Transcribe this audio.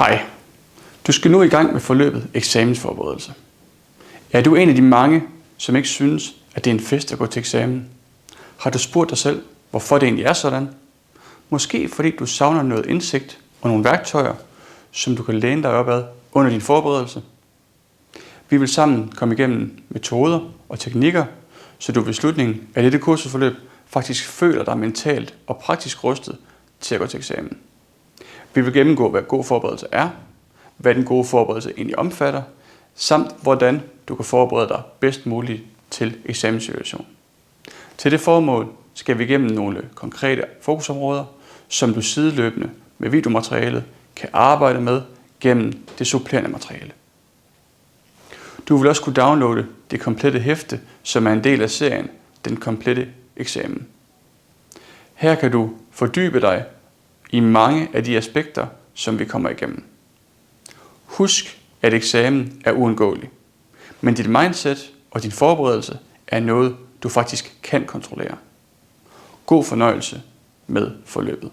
Hej. Du skal nu i gang med forløbet eksamensforberedelse. Er du en af de mange, som ikke synes, at det er en fest at gå til eksamen? Har du spurgt dig selv, hvorfor det egentlig er sådan? Måske fordi du savner noget indsigt og nogle værktøjer, som du kan læne dig op ad under din forberedelse. Vi vil sammen komme igennem metoder og teknikker, så du ved slutningen af dette kursusforløb faktisk føler dig mentalt og praktisk rustet til at gå til eksamen. Vi vil gennemgå, hvad god forberedelse er, hvad den gode forberedelse egentlig omfatter, samt hvordan du kan forberede dig bedst muligt til eksamenssituationen. Til det formål skal vi igennem nogle konkrete fokusområder, som du sideløbende med videomaterialet kan arbejde med gennem det supplerende materiale. Du vil også kunne downloade det komplette hæfte, som er en del af serien Den komplette eksamen. Her kan du fordybe dig i mange af de aspekter, som vi kommer igennem. Husk, at eksamen er uundgåelig, men dit mindset og din forberedelse er noget, du faktisk kan kontrollere. God fornøjelse med forløbet.